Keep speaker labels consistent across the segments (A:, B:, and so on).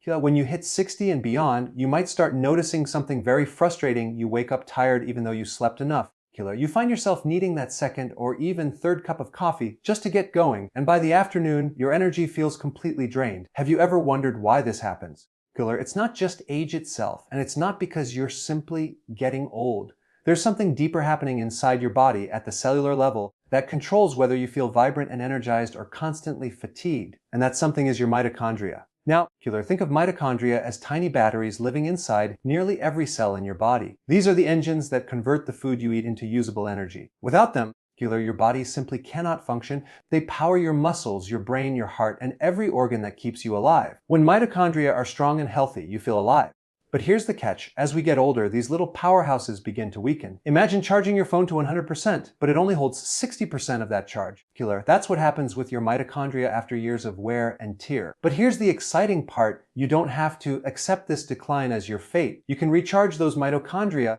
A: When you hit 60 and beyond, you might start noticing something very frustrating. You wake up tired even though you slept enough. You find yourself needing that second or even third cup of coffee just to get going, and by the afternoon, your energy feels completely drained. Have you ever wondered why this happens? It's not just age itself, and it's not because you're simply getting old. There's something deeper happening inside your body at the cellular level that controls whether you feel vibrant and energized or constantly fatigued, and that something is your mitochondria. Now, think of mitochondria as tiny batteries living inside nearly every cell in your body. These are the engines that convert the food you eat into usable energy. Without them, your body simply cannot function. They power your muscles, your brain, your heart, and every organ that keeps you alive. When mitochondria are strong and healthy, you feel alive. But here's the catch. As we get older, these little powerhouses begin to weaken. Imagine charging your phone to 100%, but it only holds 60% of that charge. That's what happens with your mitochondria after years of wear and tear. But here's the exciting part. You don't have to accept this decline as your fate. You can recharge those mitochondria,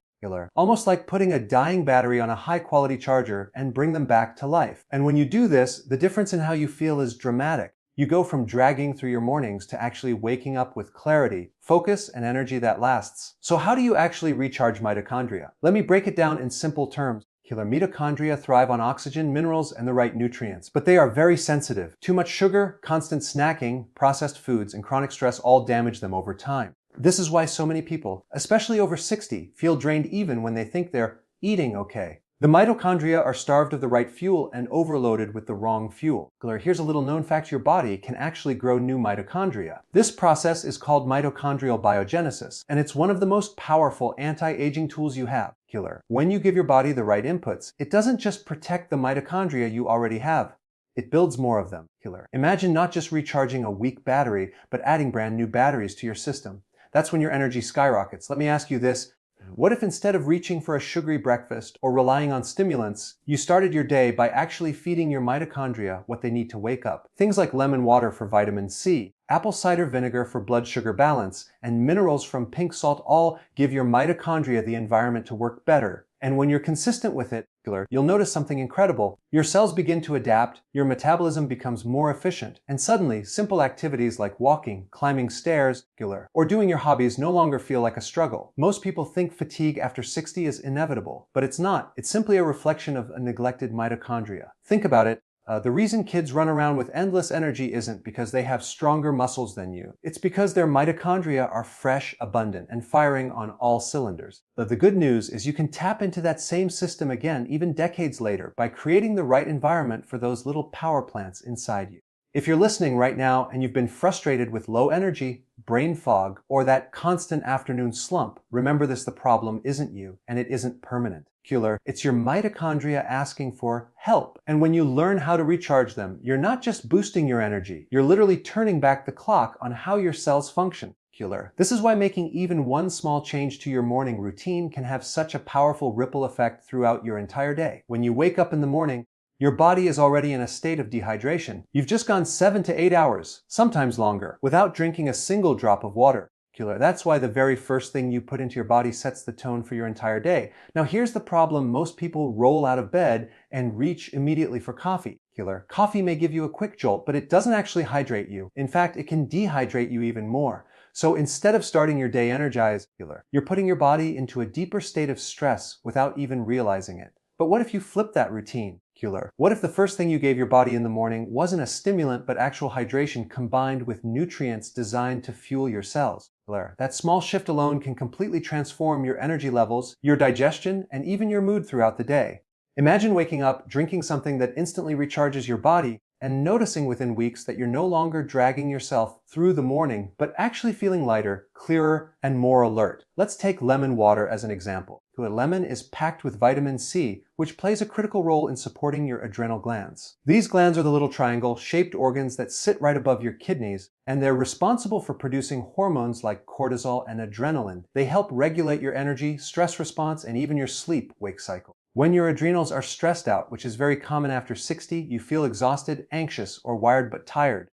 A: almost like putting a dying battery on a high-quality charger and bring them back to life. And when you do this, the difference in how you feel is dramatic. You go from dragging through your mornings to actually waking up with clarity, focus, and energy that lasts. So how do you actually recharge mitochondria? Let me break it down in simple terms. Mitochondria thrive on oxygen, minerals, and the right nutrients, but they are very sensitive. Too much sugar, constant snacking, processed foods, and chronic stress all damage them over time. This is why so many people, especially over 60, feel drained even when they think they're eating okay. The mitochondria are starved of the right fuel and overloaded with the wrong fuel. Here's a little known fact: your body can actually grow new mitochondria. This process is called mitochondrial biogenesis, and it's one of the most powerful anti-aging tools you have. When you give your body the right inputs, it doesn't just protect the mitochondria you already have. It builds more of them. Imagine not just recharging a weak battery, but adding brand new batteries to your system. That's when your energy skyrockets. Let me ask you this. What if instead of reaching for a sugary breakfast or relying on stimulants, you started your day by actually feeding your mitochondria what they need to wake up? Things like lemon water for vitamin C, apple cider vinegar for blood sugar balance, and minerals from pink salt all give your mitochondria the environment to work better. And when you're consistent with it, you'll notice something incredible. Your cells begin to adapt, your metabolism becomes more efficient, and suddenly simple activities like walking, climbing stairs, or doing your hobbies no longer feel like a struggle. Most people think fatigue after 60 is inevitable, but it's not. It's simply a reflection of a neglected mitochondria. Think about it. The reason kids run around with endless energy isn't because they have stronger muscles than you. It's because their mitochondria are fresh, abundant, and firing on all cylinders. But the good news is you can tap into that same system again, even decades later, by creating the right environment for those little power plants inside you. If you're listening right now and you've been frustrated with low energy, brain fog, or that constant afternoon slump, remember this: the problem isn't you, and it isn't permanent. It's your mitochondria asking for help. And when you learn how to recharge them, you're not just boosting your energy, you're literally turning back the clock on how your cells function. This is why making even one small change to your morning routine can have such a powerful ripple effect throughout your entire day. When you wake up in the morning, your body is already in a state of dehydration. You've just gone 7 to 8 hours, sometimes longer, without drinking a single drop of water. That's why the very first thing you put into your body sets the tone for your entire day. Now here's the problem: most people roll out of bed and reach immediately for coffee. Coffee may give you a quick jolt, but it doesn't actually hydrate you. In fact, it can dehydrate you even more. So instead of starting your day energized, you're putting your body into a deeper state of stress without even realizing it. But what if you flip that routine? What if the first thing you gave your body in the morning wasn't a stimulant but actual hydration combined with nutrients designed to fuel your cells? That small shift alone can completely transform your energy levels, your digestion, and even your mood throughout the day. Imagine waking up, drinking something that instantly recharges your body, and noticing within weeks that you're no longer dragging yourself through the morning, but actually feeling lighter, clearer, and more alert. Let's take lemon water as an example. Lemon is packed with vitamin C, which plays a critical role in supporting your adrenal glands. These glands are the little triangle-shaped organs that sit right above your kidneys, and they're responsible for producing hormones like cortisol and adrenaline. They help regulate your energy, stress response, and even your sleep-wake cycle. When your adrenals are stressed out, which is very common after 60, you feel exhausted, anxious, or wired but tired.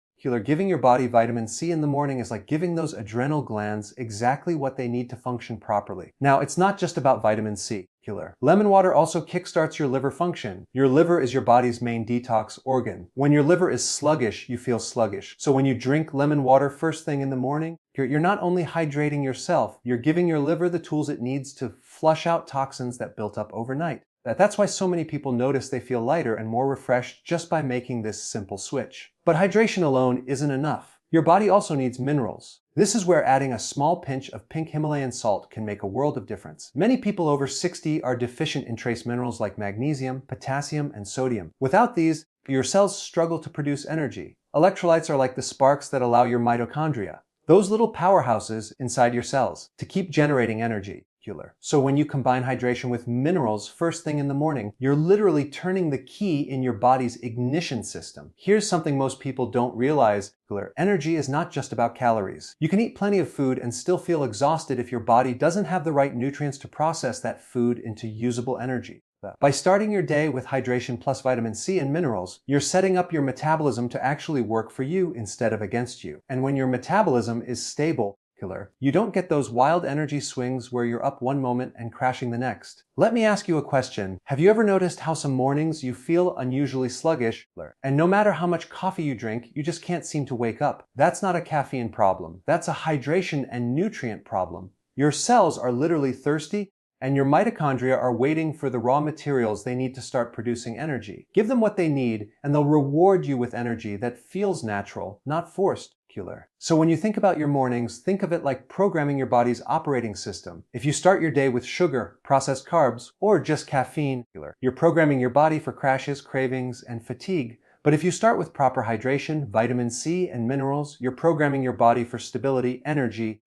A: Giving your body vitamin C in the morning is like giving those adrenal glands exactly what they need to function properly. Now, it's not just about vitamin C. Killer. Lemon water also kickstarts your liver function. Your liver is your body's main detox organ. When your liver is sluggish, you feel sluggish. So when you drink lemon water first thing in the morning, you're not only hydrating yourself, you're giving your liver the tools it needs to flush out toxins that built up overnight. That's why so many people notice they feel lighter and more refreshed just by making this simple switch. But hydration alone isn't enough. Your body also needs minerals. This is where adding a small pinch of pink Himalayan salt can make a world of difference. Many people over 60 are deficient in trace minerals like magnesium, potassium, and sodium. Without these, your cells struggle to produce energy. Electrolytes are like the sparks that allow your mitochondria, those little powerhouses inside your cells, to keep generating energy. So when you combine hydration with minerals first thing in the morning, you're literally turning the key in your body's ignition system. Here's something most people don't realize. Energy is not just about calories. You can eat plenty of food and still feel exhausted if your body doesn't have the right nutrients to process that food into usable energy. By starting your day with hydration plus vitamin C and minerals, you're setting up your metabolism to actually work for you instead of against you. And when your metabolism is stable, you don't get those wild energy swings where you're up one moment and crashing the next. Let me ask you a question. Have you ever noticed how some mornings you feel unusually sluggish, and no matter how much coffee you drink, you just can't seem to wake up? That's not a caffeine problem. That's a hydration and nutrient problem. Your cells are literally thirsty, and your mitochondria are waiting for the raw materials they need to start producing energy. Give them what they need, and they'll reward you with energy that feels natural, not forced. So when you think about your mornings, think of it like programming your body's operating system. If you start your day with sugar, processed carbs, or just caffeine, you're programming your body for crashes, cravings, and fatigue. But if you start with proper hydration, vitamin C, and minerals, you're programming your body for stability, energy,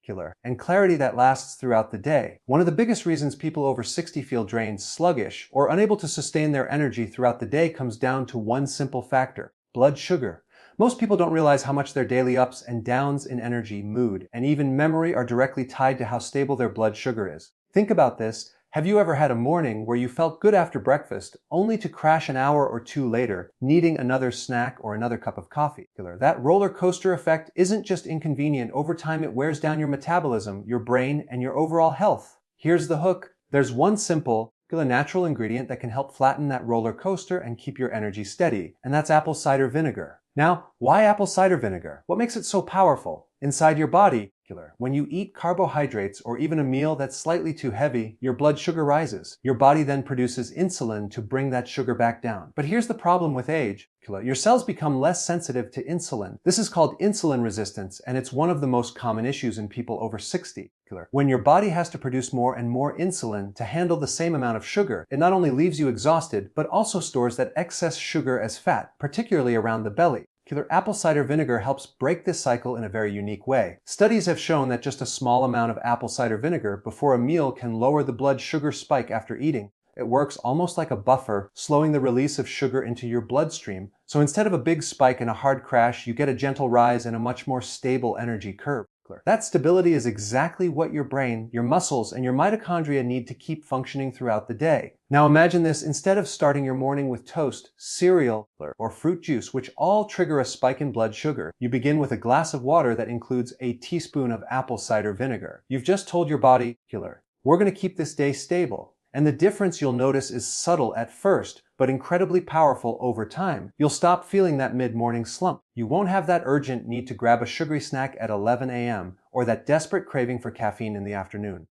A: and clarity that lasts throughout the day. One of the biggest reasons people over 60 feel drained, sluggish, or unable to sustain their energy throughout the day comes down to one simple factor: blood sugar. Most people don't realize how much their daily ups and downs in energy, mood, and even memory are directly tied to how stable their blood sugar is. Think about this. Have you ever had a morning where you felt good after breakfast, only to crash an hour or two later, needing another snack or another cup of coffee? That roller coaster effect isn't just inconvenient. Over time, it wears down your metabolism, your brain, and your overall health. Here's the hook. There's one simple, natural ingredient that can help flatten that roller coaster and keep your energy steady, and that's apple cider vinegar. Now, why apple cider vinegar? What makes it so powerful? Inside your body, when you eat carbohydrates or even a meal that's slightly too heavy, your blood sugar rises. Your body then produces insulin to bring that sugar back down. But here's the problem with age. Your cells become less sensitive to insulin. This is called insulin resistance, and it's one of the most common issues in people over 60. When your body has to produce more and more insulin to handle the same amount of sugar, it not only leaves you exhausted, but also stores that excess sugar as fat, particularly around the belly. Apple cider vinegar helps break this cycle in a very unique way. Studies have shown that just a small amount of apple cider vinegar before a meal can lower the blood sugar spike after eating. It works almost like a buffer, slowing the release of sugar into your bloodstream. So instead of a big spike and a hard crash, you get a gentle rise and a much more stable energy curve. That stability is exactly what your brain, your muscles, and your mitochondria need to keep functioning throughout the day. Now imagine this: instead of starting your morning with toast, cereal, or fruit juice, which all trigger a spike in blood sugar, you begin with a glass of water that includes a teaspoon of apple cider vinegar. You've just told your body, we're going to keep this day stable. And the difference you'll notice is subtle at first, but incredibly powerful over time. You'll stop feeling that mid-morning slump. You won't have that urgent need to grab a sugary snack at 11 a.m. or that desperate craving for caffeine in the afternoon.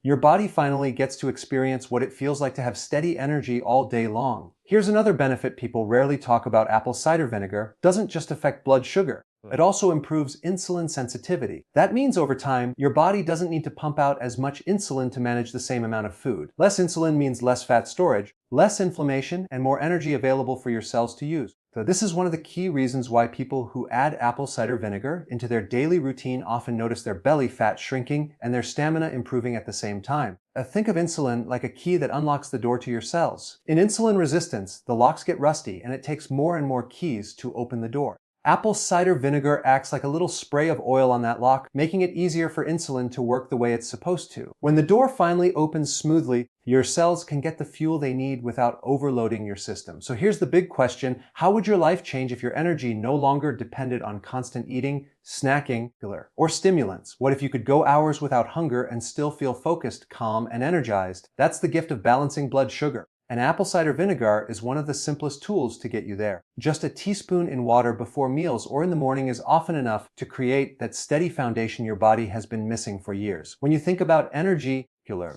A: Your body finally gets to experience what it feels like to have steady energy all day long. Here's another benefit people rarely talk about: apple cider vinegar doesn't just affect blood sugar. It also improves insulin sensitivity. That means over time, your body doesn't need to pump out as much insulin to manage the same amount of food. Less insulin means less fat storage, less inflammation, and more energy available for your cells to use. So this is one of the key reasons why people who add apple cider vinegar into their daily routine often notice their belly fat shrinking and their stamina improving at the same time. Think of insulin like a key that unlocks the door to your cells. In insulin resistance, the locks get rusty and it takes more and more keys to open the door. Apple cider vinegar acts like a little spray of oil on that lock, making it easier for insulin to work the way it's supposed to. When the door finally opens smoothly, your cells can get the fuel they need without overloading your system. So here's the big question: how would your life change if your energy no longer depended on constant eating, snacking, or stimulants? What if you could go hours without hunger and still feel focused, calm, and energized? That's the gift of balancing blood sugar. And apple cider vinegar is one of the simplest tools to get you there. Just a teaspoon in water before meals or in the morning is often enough to create that steady foundation your body has been missing for years. When you think about energy,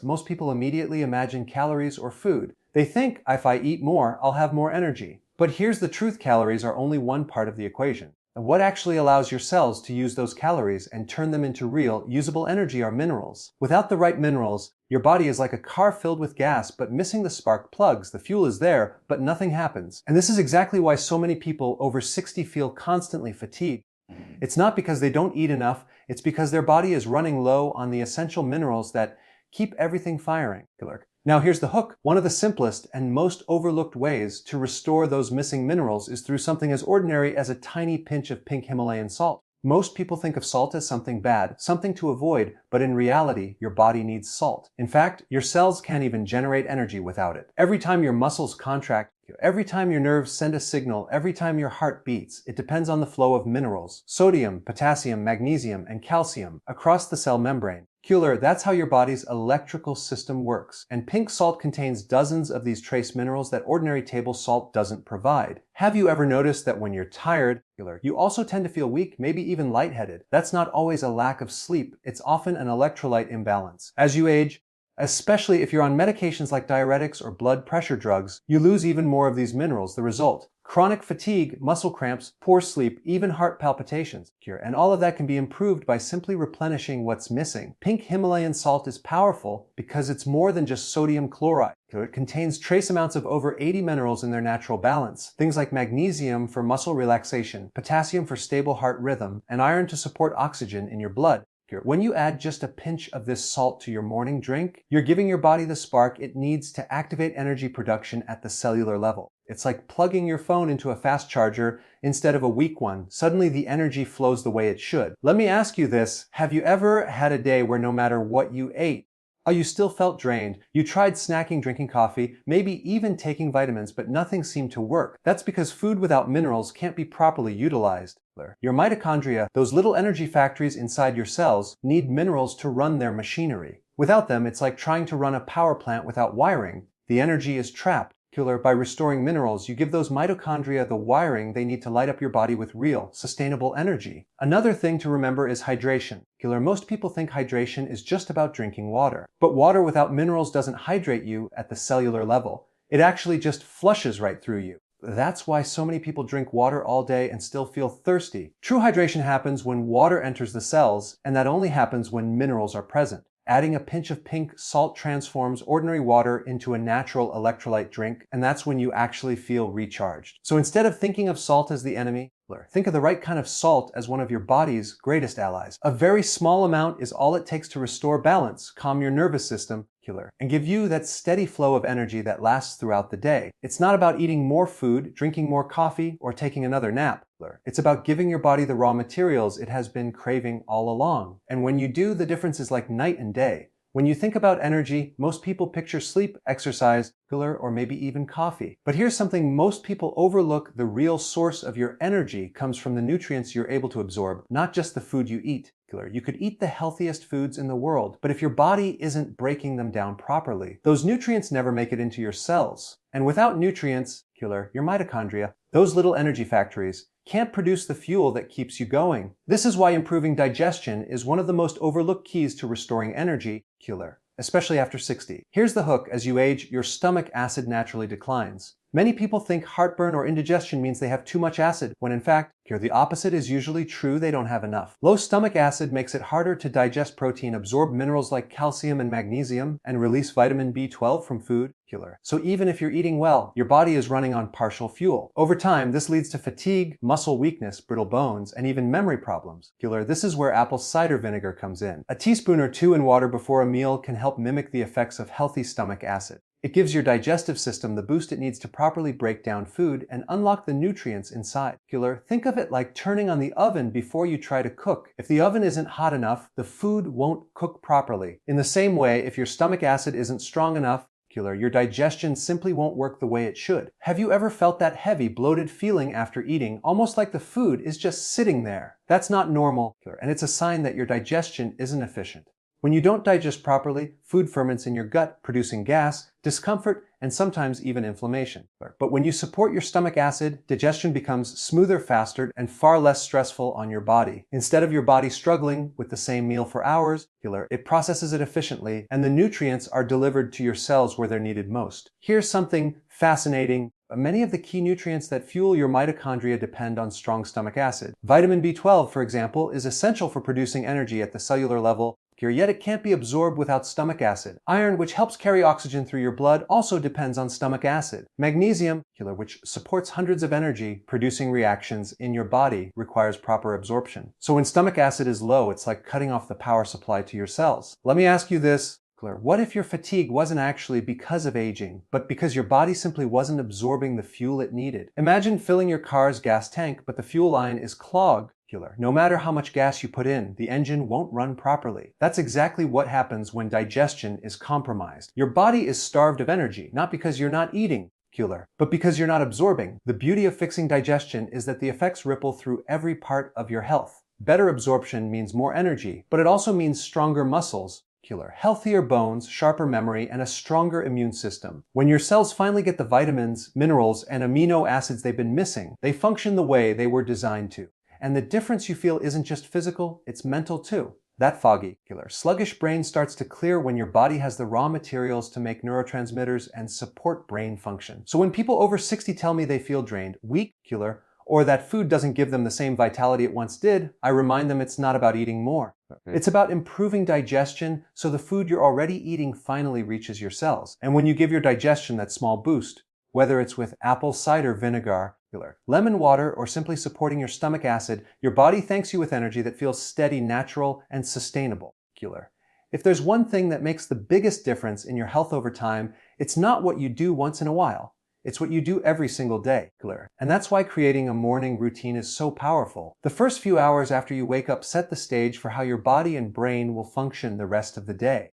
A: most people immediately imagine calories or food. They think, if I eat more, I'll have more energy. But here's the truth: calories are only one part of the equation. And what actually allows your cells to use those calories and turn them into real, usable energy are minerals. Without the right minerals, your body is like a car filled with gas, but missing the spark plugs. The fuel is there, but nothing happens. And this is exactly why so many people over 60 feel constantly fatigued. It's not because they don't eat enough, it's because their body is running low on the essential minerals that keep everything firing. Now here's the hook. One of the simplest and most overlooked ways to restore those missing minerals is through something as ordinary as a tiny pinch of pink Himalayan salt. Most people think of salt as something bad, something to avoid, but in reality, your body needs salt. In fact, your cells can't even generate energy without it. Every time your muscles contract, every time your nerves send a signal, every time your heart beats, it depends on the flow of minerals, sodium, potassium, magnesium, and calcium, across the cell membrane. That's how your body's electrical system works. And pink salt contains dozens of these trace minerals that ordinary table salt doesn't provide. Have you ever noticed that when you're tired, you also tend to feel weak, maybe even lightheaded? That's not always a lack of sleep. It's often an electrolyte imbalance. As you age, especially if you're on medications like diuretics or blood pressure drugs, you lose even more of these minerals. The result: chronic fatigue, muscle cramps, poor sleep, even heart palpitations. And all of that can be improved by simply replenishing what's missing. Pink Himalayan salt is powerful because it's more than just sodium chloride. It contains trace amounts of over 80 minerals in their natural balance. Things like magnesium for muscle relaxation, potassium for stable heart rhythm, and iron to support oxygen in your blood. When you add just a pinch of this salt to your morning drink, you're giving your body the spark it needs to activate energy production at the cellular level. It's like plugging your phone into a fast charger instead of a weak one. Suddenly the energy flows the way it should. Let me ask you this: have you ever had a day where no matter what you ate, you still felt drained? You tried snacking, drinking coffee, maybe even taking vitamins, but nothing seemed to work. That's because food without minerals can't be properly utilized. Your mitochondria, those little energy factories inside your cells, need minerals to run their machinery. Without them, it's like trying to run a power plant without wiring. The energy is trapped. By restoring minerals, you give those mitochondria the wiring they need to light up your body with real, sustainable energy. Another thing to remember is hydration. Most people think hydration is just about drinking water. But water without minerals doesn't hydrate you at the cellular level. It actually just flushes right through you. That's why so many people drink water all day and still feel thirsty. True hydration happens when water enters the cells, and that only happens when minerals are present. Adding a pinch of pink salt transforms ordinary water into a natural electrolyte drink, and that's when you actually feel recharged. So instead of thinking of salt as the enemy, think of the right kind of salt as one of your body's greatest allies. A very small amount is all it takes to restore balance, calm your nervous system, and give you that steady flow of energy that lasts throughout the day. It's not about eating more food, drinking more coffee, or taking another nap. It's about giving your body the raw materials it has been craving all along. And when you do, the difference is like night and day. When you think about energy, most people picture sleep, exercise, or maybe even coffee. But here's something most people overlook: the real source of your energy comes from the nutrients you're able to absorb, not just the food you eat. You could eat the healthiest foods in the world, but if your body isn't breaking them down properly, those nutrients never make it into your cells. And without nutrients, your mitochondria, those little energy factories, can't produce the fuel that keeps you going. This is why improving digestion is one of the most overlooked keys to restoring energy, especially after 60. Here's the hook: as you age, your stomach acid naturally declines. Many people think heartburn or indigestion means they have too much acid, when in fact, the opposite is usually true: they don't have enough. Low stomach acid makes it harder to digest protein, absorb minerals like calcium and magnesium, and release vitamin B12 from food. So even if you're eating well, your body is running on partial fuel. Over time, this leads to fatigue, muscle weakness, brittle bones, and even memory problems. This is where apple cider vinegar comes in. A teaspoon or two in water before a meal can help mimic the effects of healthy stomach acid. It gives your digestive system the boost it needs to properly break down food and unlock the nutrients inside. Think of it like turning on the oven before you try to cook. If the oven isn't hot enough, the food won't cook properly. In the same way, if your stomach acid isn't strong enough, your digestion simply won't work the way it should. Have you ever felt that heavy, bloated feeling after eating, almost like the food is just sitting there? That's not normal, and it's a sign that your digestion isn't efficient. When you don't digest properly, food ferments in your gut, producing gas, discomfort, and sometimes even inflammation. But when you support your stomach acid, digestion becomes smoother, faster, and far less stressful on your body. Instead of your body struggling with the same meal for hours, it processes it efficiently, and the nutrients are delivered to your cells where they're needed most. Here's something fascinating. Many of the key nutrients that fuel your mitochondria depend on strong stomach acid. Vitamin B12, for example, is essential for producing energy at the cellular level, yet it can't be absorbed without stomach acid. Iron, which helps carry oxygen through your blood, also depends on stomach acid. Magnesium, which supports hundreds of energy-producing reactions in your body, requires proper absorption. So when stomach acid is low, it's like cutting off the power supply to your cells. Let me ask you this. What if your fatigue wasn't actually because of aging, but because your body simply wasn't absorbing the fuel it needed? Imagine filling your car's gas tank, but the fuel line is clogged. No matter how much gas you put in, the engine won't run properly. That's exactly what happens when digestion is compromised. Your body is starved of energy, not because you're not eating, but because you're not absorbing. The beauty of fixing digestion is that the effects ripple through every part of your health. Better absorption means more energy, but it also means stronger muscles, healthier bones, sharper memory, and a stronger immune system. When your cells finally get the vitamins, minerals, and amino acids they've been missing, they function the way they were designed to. And the difference you feel isn't just physical, it's mental too. That foggy, sluggish brain starts to clear when your body has the raw materials to make neurotransmitters and support brain function. So when people over 60 tell me they feel drained, weak, or that food doesn't give them the same vitality it once did, I remind them it's not about eating more. It's about improving digestion so the food you're already eating finally reaches your cells. And when you give your digestion that small boost, whether it's with apple cider vinegar, lemon water, or simply supporting your stomach acid, your body thanks you with energy that feels steady, natural, and sustainable. If there's one thing that makes the biggest difference in your health over time, it's not what you do once in a while. It's what you do every single day. And that's why creating a morning routine is so powerful. The first few hours after you wake up set the stage for how your body and brain will function the rest of the day.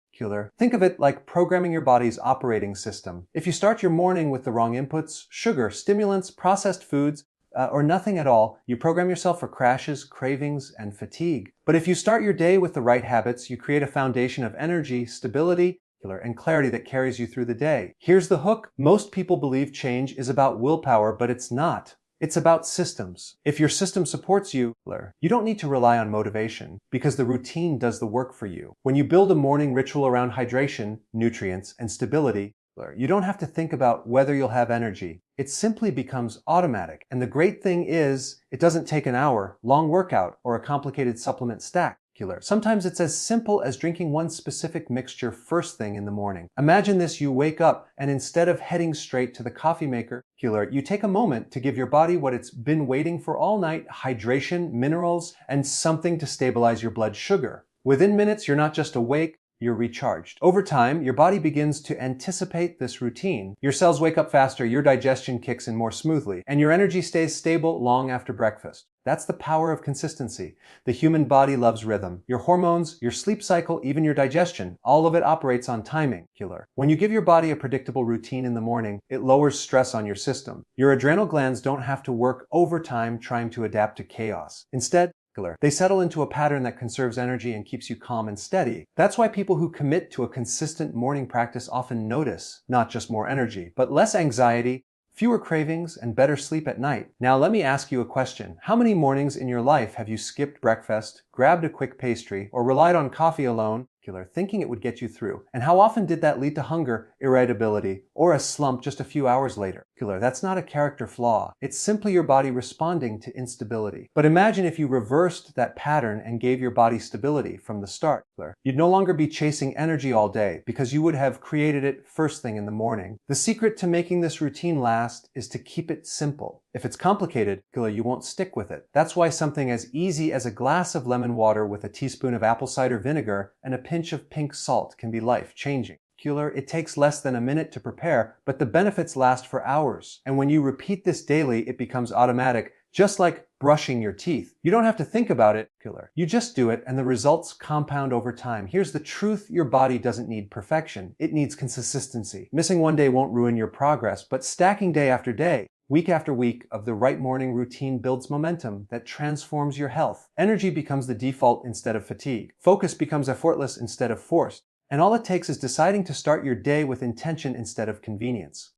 A: Think of it like programming your body's operating system. If you start your morning with the wrong inputs, sugar, stimulants, processed foods, or nothing at all, you program yourself for crashes, cravings, and fatigue. But if you start your day with the right habits, you create a foundation of energy, stability, and clarity that carries you through the day. Here's the hook. Most people believe change is about willpower, but it's not. It's about systems. If your system supports you, you don't need to rely on motivation because the routine does the work for you. When you build a morning ritual around hydration, nutrients, and stability, you don't have to think about whether you'll have energy. It simply becomes automatic. And the great thing is, it doesn't take an hour, long workout, or a complicated supplement stack. Sometimes it's as simple as drinking one specific mixture first thing in the morning. Imagine this: you wake up and instead of heading straight to the coffee maker, you take a moment to give your body what it's been waiting for all night: hydration, minerals, and something to stabilize your blood sugar. Within minutes, you're not just awake, you're recharged. Over time, your body begins to anticipate this routine. Your cells wake up faster, your digestion kicks in more smoothly, and your energy stays stable long after breakfast. That's the power of consistency. The human body loves rhythm. Your hormones, your sleep cycle, even your digestion, all of it operates on timing. When you give your body a predictable routine in the morning, it lowers stress on your system. Your adrenal glands don't have to work overtime trying to adapt to chaos. Instead, they settle into a pattern that conserves energy and keeps you calm and steady. That's why people who commit to a consistent morning practice often notice not just more energy, but less anxiety, fewer cravings, and better sleep at night. Now let me ask you a question. How many mornings in your life have you skipped breakfast, grabbed a quick pastry, or relied on coffee alone, thinking it would get you through? And how often did that lead to hunger, irritability, or a slump just a few hours later? That's not a character flaw. It's simply your body responding to instability. But imagine if you reversed that pattern and gave your body stability from the start. You'd no longer be chasing energy all day because you would have created it first thing in the morning. The secret to making this routine last is to keep it simple. If it's complicated, you won't stick with it. That's why something as easy as a glass of lemon water with a teaspoon of apple cider vinegar and a pinch of pink salt can be life-changing. It takes less than a minute to prepare, but the benefits last for hours. And when you repeat this daily, it becomes automatic, just like brushing your teeth. You don't have to think about it, You just do it, and the results compound over time. Here's the truth: your body doesn't need perfection. It needs consistency. Missing one day won't ruin your progress, but stacking day after day, week after week of the right morning routine builds momentum that transforms your health. Energy becomes the default instead of fatigue. Focus becomes effortless instead of forced. And all it takes is deciding to start your day with intention instead of convenience.